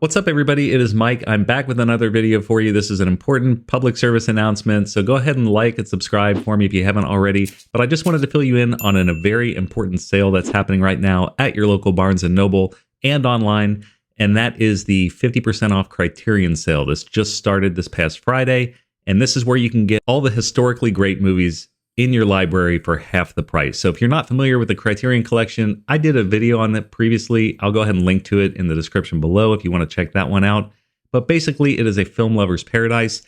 What's up, everybody? It is Mike. I'm back with another video for you. This is an important public service announcement, so go ahead and like and subscribe for me if you haven't already. But I just wanted to fill you in on a very important sale that's happening right now at your local Barnes & Noble and online, and that is the 50% off Criterion sale. This just started this past Friday, and this is where you can get all the historically great movies in your library for half the price. So if you're not familiar with the Criterion collection, I did a video on that previously. I'll go ahead and link to it in the description below if you want to check that one out. But basically, it is a film lover's paradise.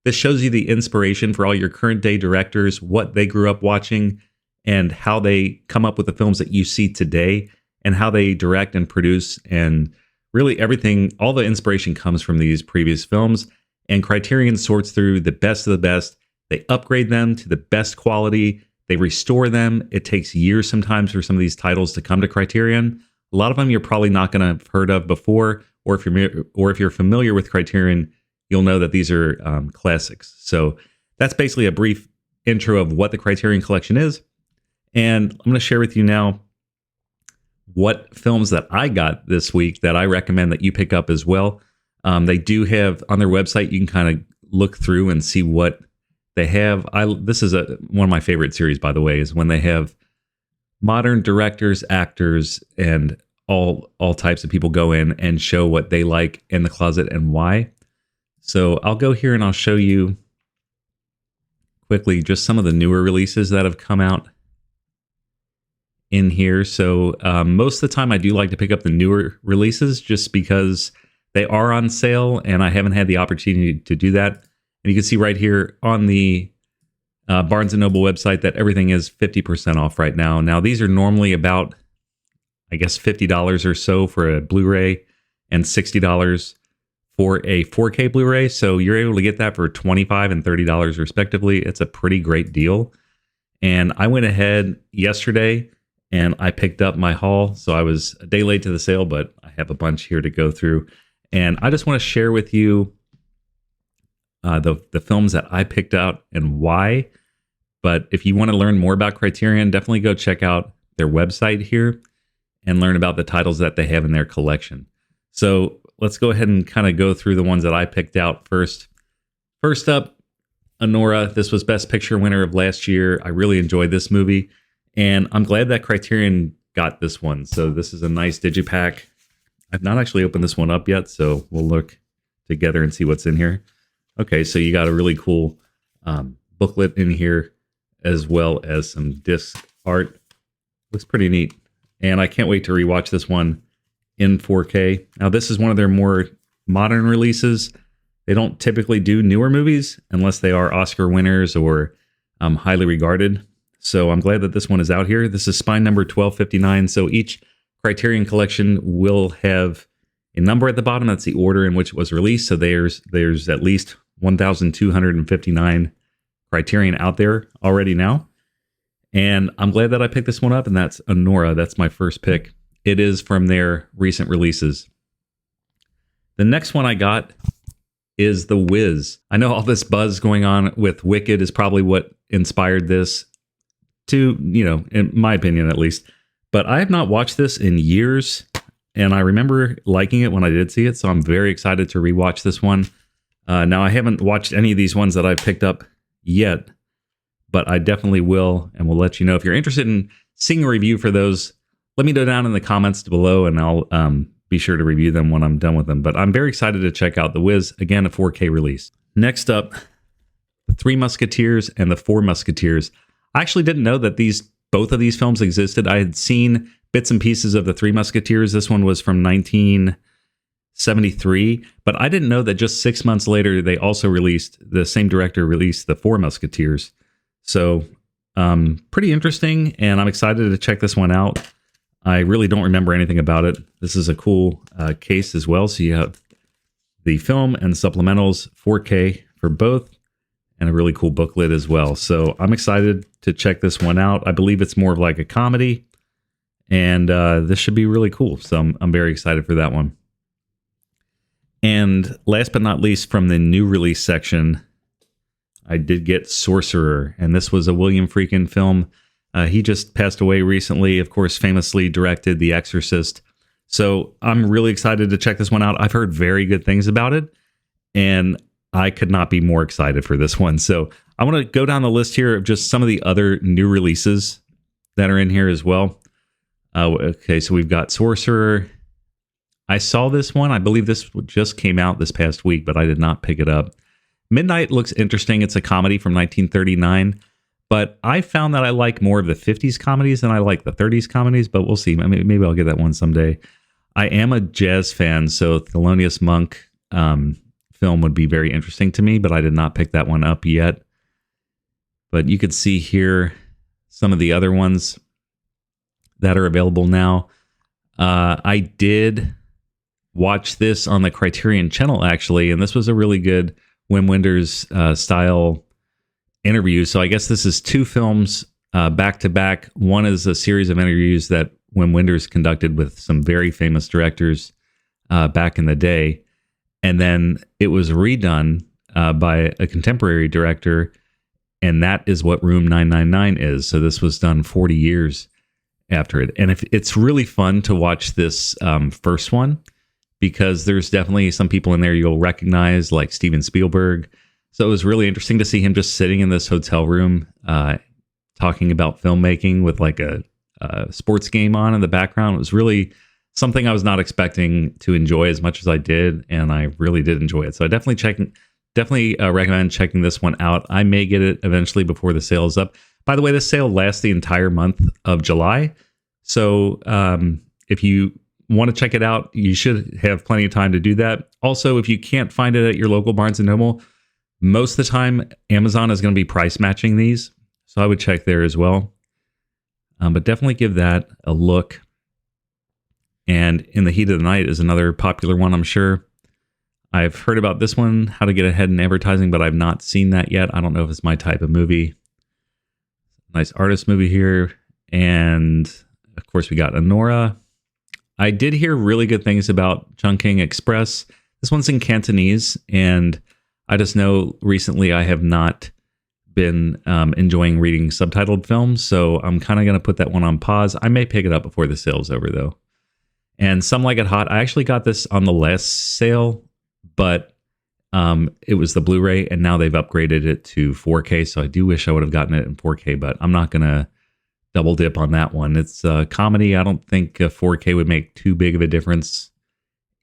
This shows you the inspiration for all your current day directors, what they grew up watching, and how they come up with the films that you see today, and how they direct and produce, and really everything, all the inspiration comes from these previous films. And Criterion sorts through the best of the best. They upgrade them to the best quality. They restore them. It takes years sometimes for some of these titles to come to Criterion. A lot of them you're probably not going to have heard of before, or if you're familiar with Criterion, you'll know that these are classics. So that's basically a brief intro of what the Criterion collection is. And I'm going to share with you now what films that I got this week that I recommend that you pick up as well. They do have on their website, you can kind of look through and see what they have. This is one of my favorite series, by the way, is when they have modern directors, actors, and all types of people go in and show what they like in the closet and why. So I'll go here and I'll show you quickly just some of the newer releases that have come out in here. So most of the time I do like to pick up the newer releases just because they are on sale and I haven't had the opportunity to do that. And you can see right here on the Barnes & Noble website that everything is 50% off right now. Now, these are normally about, I guess, $50 or so for a Blu-ray and $60 for a 4K Blu-ray. So you're able to get that for $25 and $30 respectively. It's a pretty great deal. And I went ahead yesterday and I picked up my haul. So I was a day late to the sale, but I have a bunch here to go through. And I just want to share with you the films that I picked out and why. But if you want to learn more about Criterion, definitely go check out their website here and learn about the titles that they have in their collection. So let's go ahead and kind of go through the ones that I picked out first. First up, Anora. This was Best Picture winner of last year. I really enjoyed this movie, and I'm glad that Criterion got this one. So this is a nice digipack. I've not actually opened this one up yet, so we'll look together and see what's in here. Okay, so you got a really cool booklet in here, as well as some disc art. Looks pretty neat. And I can't wait to rewatch this one in 4K. Now, this is one of their more modern releases. They don't typically do newer movies unless they are Oscar winners or highly regarded. So I'm glad that this one is out here. This is spine number 1259. So each Criterion collection will have a number at the bottom. That's the order in which it was released. So there's at least 1,259 Criterion out there already now. And I'm glad that I picked this one up, and that's Anora. That's my first pick. It is from their recent releases. The next one I got is The Wiz. I know all this buzz going on with Wicked is probably what inspired this to, in my opinion at least. But I have not watched this in years, and I remember liking it when I did see it, so I'm very excited to rewatch this one. Now, I haven't watched any of these ones that I've picked up yet, but I definitely will, and we'll let you know. If you're interested in seeing a review for those, let me know down in the comments below, and I'll be sure to review them when I'm done with them. But I'm very excited to check out The Wiz, again, a 4K release. Next up, The Three Musketeers and The Four Musketeers. I actually didn't know that both of these films existed. I had seen bits and pieces of The Three Musketeers. This one was from 1973, but I didn't know that just 6 months later, they also the same director released The Four Musketeers. So pretty interesting, and I'm excited to check this one out. I really don't remember anything about it. This is a cool case as well. So you have the film and supplementals, 4K for both, and a really cool booklet as well. So I'm excited to check this one out. I believe it's more of like a comedy, and this should be really cool. So I'm very excited for that one. And last but not least, from the new release section, I did get Sorcerer, and this was a William Friedkin film. He just passed away recently, of course, famously directed The Exorcist. So I'm really excited to check this one out. I've heard very good things about it, and I could not be more excited for this one. So I want to go down the list here of just some of the other new releases that are in here as well. Okay, so we've got Sorcerer. I saw this one. I believe this just came out this past week, but I did not pick it up. Midnight looks interesting. It's a comedy from 1939, but I found that I like more of the 50s comedies than I like the 30s comedies, but we'll see. Maybe I'll get that one someday. I am a jazz fan, so Thelonious Monk film would be very interesting to me, but I did not pick that one up yet. But you could see here some of the other ones that are available now. I did watch this on the Criterion channel, actually, and this was a really good Wim Wenders style interview. So I guess this is two films back to back. One is a series of interviews that Wim Wenders conducted with some very famous directors back in the day. And then it was redone by a contemporary director, and that is what Room 999 is. So this was done 40 years after it. And if it's really fun to watch this first one, because there's definitely some people in there you'll recognize, like Steven Spielberg. So it was really interesting to see him just sitting in this hotel room talking about filmmaking with like a sports game on in the background. It was really something I was not expecting to enjoy as much as I did, and I really did enjoy it. So I definitely recommend checking this one out. I may get it eventually before the sale is up. By the way, this sale lasts the entire month of July. So if you want to check it out, you should have plenty of time to do that. Also, if you can't find it at your local Barnes & Noble, most of the time Amazon is going to be price matching these. So I would check there as well. But definitely give that a look. And In the Heat of the Night is another popular one, I'm sure. I've heard about this one, How to Get Ahead in Advertising, but I've not seen that yet. I don't know if it's my type of movie. Nice artist movie here. And of course, we got Anora. I did hear really good things about Chungking Express. This one's in Cantonese, and I just know recently I have not been enjoying reading subtitled films, so I'm kind of going to put that one on pause. I may pick it up before the sale's over, though. And Some Like It Hot, I actually got this on the last sale, but it was the Blu-ray, and now they've upgraded it to 4K, so I do wish I would have gotten it in 4K, but I'm not going to double dip on that one. It's a comedy. I don't think 4K would make too big of a difference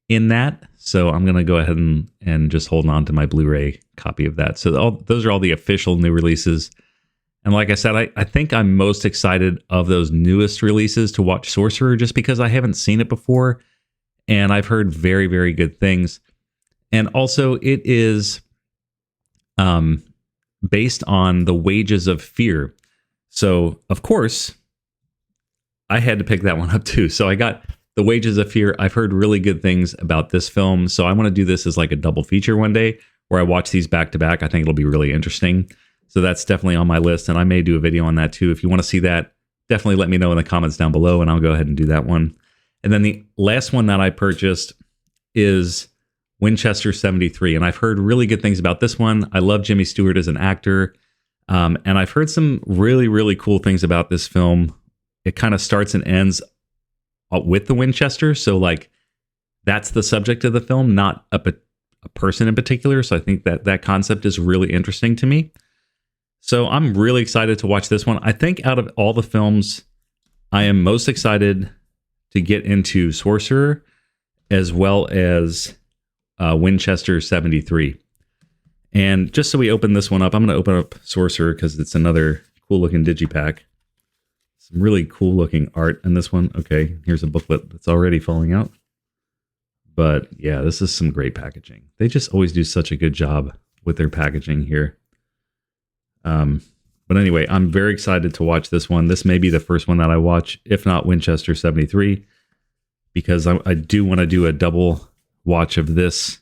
in that, so I'm going to go ahead and just hold on to my Blu-ray copy of that. So those are all the official new releases. And like I said, I think I'm most excited of those newest releases to watch Sorcerer, just because I haven't seen it before, and I've heard very, very good things. And also, it is based on The Wages of Fear. So, of course, I had to pick that one up too. So I got The Wages of Fear. I've heard really good things about this film, so I want to do this as like a double feature one day where I watch these back to back. I think it'll be really interesting. So that's definitely on my list, and I may do a video on that too. If you want to see that, definitely let me know in the comments down below, and I'll go ahead and do that one. And then the last one that I purchased is Winchester 73, and I've heard really good things about this one. I love Jimmy Stewart as an actor, and I've heard some really, really cool things about this film. It kind of starts and ends with the Winchester, so like that's the subject of the film, not a person in particular. So I think that concept is really interesting to me. So I'm really excited to watch this one. I think out of all the films, I am most excited to get into Sorcerer as well as Winchester 73. And just so we open this one up, I'm going to open up Sorcerer because it's another cool looking digipack. Some really cool looking art in this one. Okay, here's a booklet that's already falling out. But yeah, this is some great packaging. They just always do such a good job with their packaging here. But anyway, I'm very excited to watch this one. This may be the first one that I watch, if not Winchester 73, because I do want to do a double watch of this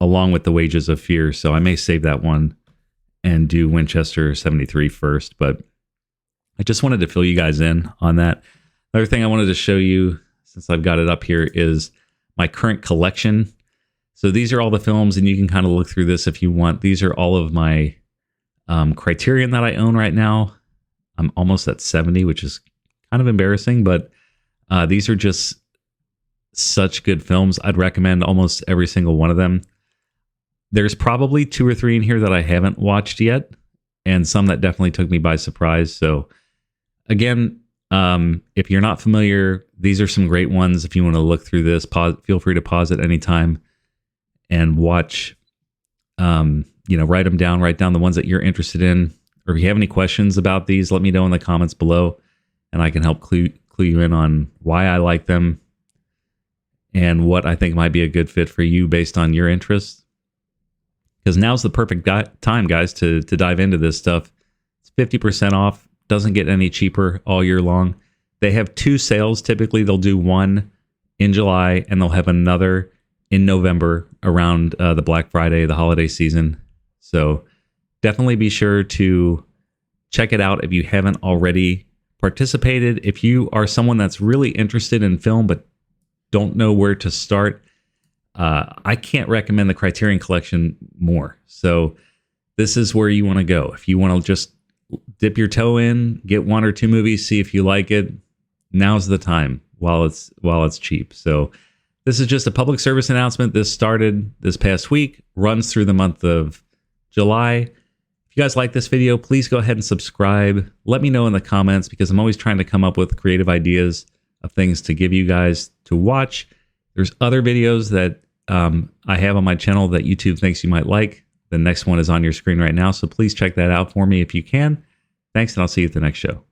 along with The Wages of Fear. So I may save that one and do Winchester 73 first, but I just wanted to fill you guys in on that. Another thing I wanted to show you, since I've got it up here, is my current collection. So these are all the films, and you can kind of look through this if you want. These are all of my Criterion that I own right now. I'm almost at 70, which is kind of embarrassing, but these are just such good films. I'd recommend almost every single one of them. There's probably 2 or 3 in here that I haven't watched yet, and some that definitely took me by surprise. So again, if you're not familiar, these are some great ones. If you want to look through this, feel free to pause at any time and watch. Write them down. Write down the ones that you're interested in. Or if you have any questions about these, let me know in the comments below, and I can help clue you in on why I like them and what I think might be a good fit for you based on your interests. Because now's the perfect time, guys, to dive into this stuff. It's 50% off. Doesn't get any cheaper all year long. They have 2 sales. Typically, they'll do one in July, and they'll have another in November around the Black Friday, the holiday season. So definitely be sure to check it out if you haven't already participated. If you are someone that's really interested in film but don't know where to start, I can't recommend the Criterion Collection more. So this is where you want to go. If you want to just dip your toe in, get 1 or 2 movies, see if you like it, now's the time while it's cheap. So this is just a public service announcement. This started this past week, runs through the month of July. If you guys like this video, please go ahead and subscribe. Let me know in the comments, because I'm always trying to come up with creative ideas of things to give you guys to watch. There's other videos that I have on my channel that YouTube thinks you might like. The next one is on your screen right now, so please check that out for me if you can. Thanks, and I'll see you at the next show.